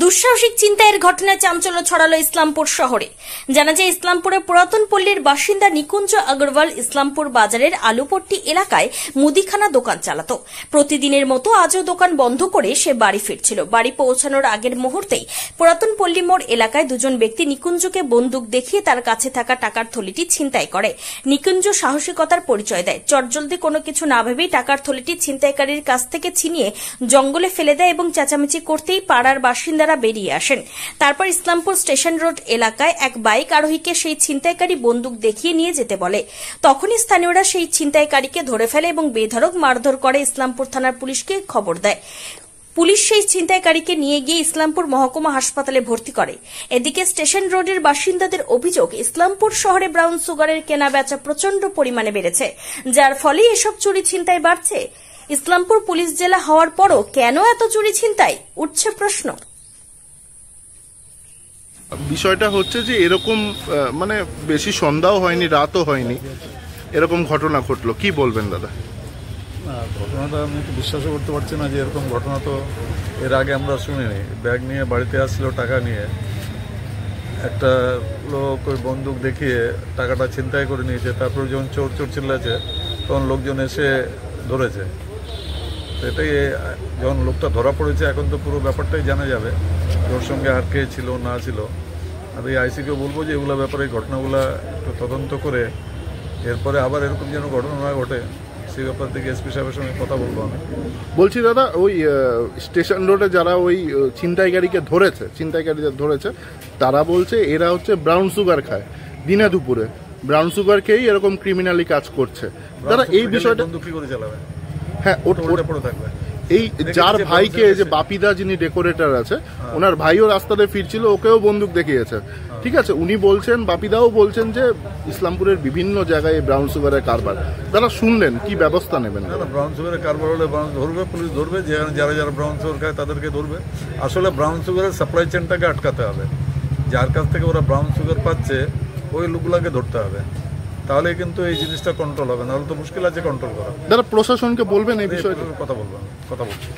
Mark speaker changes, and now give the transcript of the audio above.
Speaker 1: দুঃসাহসিক ছিনতাইয়ের ঘটনায় চাঞ্চল্য ছড়ালো ইসলামপুর শহরে। জানা যায়, ইসলামপুরের পুরাতন পল্লীর বাসিন্দা নিকুঞ্জ আগরওয়াল ইসলামপুর বাজারের আলুপট্টি এলাকায় মুদিখানা দোকান চালাতো। প্রতিদিনের মতো আজও দোকান বন্ধ করে সে বাড়ি ফিরছিল। বাড়ি পৌঁছানোর আগের মুহূর্তেই পুরাতন পল্লী মোড় এলাকায় দুজন ব্যক্তি নিকুঞ্জকে বন্দুক দেখিয়ে তার কাছে থাকা টাকার থলিটি ছিনতাই করে। নিকুঞ্জ সাহসিকতার পরিচয় দেয়। চটজলদি কোনো কিছু না ভেবেই টাকার থলিটি ছিনতাইকারীর কাছ থেকে ছিনিয়ে জঙ্গলে ফেলে দেয় এবং চেঁচামেচি করতেই পাড়ার বাসিন্দারা বেরিয়ে আসেন। তারপর ইসলামপুর স্টেশন রোড এলাকায় এক বাইক আরোহীকে সেই ছিনতাইকারী বন্দুক দেখিয়ে নিয়ে যেতে বলে। তখনই স্থানীয়রা সেই ছিনতাইকারীকে ধরে ফেলে এবং বেধড়ক মারধর করে ইসলামপুর থানার পুলিশকে খবর দেয়। পুলিশ সেই ছিনতাইকারীকে নিয়ে গিয়ে ইসলামপুর মহকুমা হাসপাতালে ভর্তি করে। এদিকে স্টেশন রোডের বাসিন্দাদের অভিযোগ, ইসলামপুর শহরে ব্রাউন সুগারের কেনা বেচা প্রচন্ড পরিমাণে বেড়েছে, যার ফলে এসব চুরি ছিনতাই বাড়ছে। ইসলামপুর পুলিশ জেলা হওয়ার পরও কেন এত চুরি ছিনতাই, উঠছে প্রশ্ন।
Speaker 2: বিষয়টা হচ্ছে যে এরকম মানে বেশি সন্ধ্যাও হয়নি, রাতও হয়নি, এরকম ঘটনা ঘটলো, কি বলবেন দাদা?
Speaker 3: ঘটনাটা আমি তো বিশ্বাসও করতে পারছি না যে এরকম ঘটনা তো এর আগে আমরা শুনিনি। ব্যাগ নিয়ে বাড়িতে আসছিল টাকা নিয়ে, একটা লোক ওই বন্দুক দেখিয়ে টাকাটা ছিনতাই করে নিয়েছে। তারপর যখন চোর চোর চিল্লাছে তখন লোকজন এসে ধরেছে। এটাই যখন লোকটা ধরা পড়েছে, এখন তো পুরো ব্যাপারটাই জানা যাবে, ওর সঙ্গে আর কে ছিল না ছিল। আর এই আইসিকে বলবো যে এগুলো ব্যাপারে ঘটনাগুলো একটু তদন্ত করে এরপরে আবার এরকম যেন ঘটনা না ঘটে সেই ব্যাপার থেকে এসপি সাহেবের সঙ্গে কথা বলবো আমি।
Speaker 2: বলছি দাদা, ওই স্টেশন রোডে যারা ওই ছিনতাইকারীদের ধরেছে তারা বলছে এরা হচ্ছে ব্রাউন সুগার খায়, দিনে দুপুরে ব্রাউন সুগার খেয়েই এরকম ক্রিমিনালি কাজ করছে। দাদা এই বিষয়টা
Speaker 3: বন্দুক কি করে চালাবে?
Speaker 2: হ্যাঁ, ওটা
Speaker 3: পড়ে থাকবে।
Speaker 2: এই যার ভাইকে, যে বাপিদা যিনি ডেকোরেটর আছে, ওনার ভাইও রাস্তাতে ফিরছিল, ওকেও বন্দুক দেখিয়েছে। ঠিক আছে, উনি বলছেন, বাপিদাও বলছেন যে ইসলামপুরের বিভিন্ন জায়গায় ব্রাউন সুগারের কারবার। তারা শুনলেন, কি ব্যবস্থা নেবেন?
Speaker 3: না, ব্রাউন সুগারের কারবার হলে ধরবে, পুলিশ ধরবে, যারা যারা ব্রাউন সুগার খায় তাদেরকে ধরবে। আসলে ব্রাউন সুগারের সাপ্লাই চেনটাকে আটকাতে হবে। যার কাছ থেকে ওরা ব্রাউন সুগার পাচ্ছে ওই লোকগুলোকে ধরতে হবে, তাহলে কিন্তু এই জিনিসটা কন্ট্রোল হবে, নাহলে তো মুশকিল আছে কন্ট্রোল করা।
Speaker 2: দাদা প্রশাসনকে বলবেন এই বিষয়ে
Speaker 3: কথা বলছি।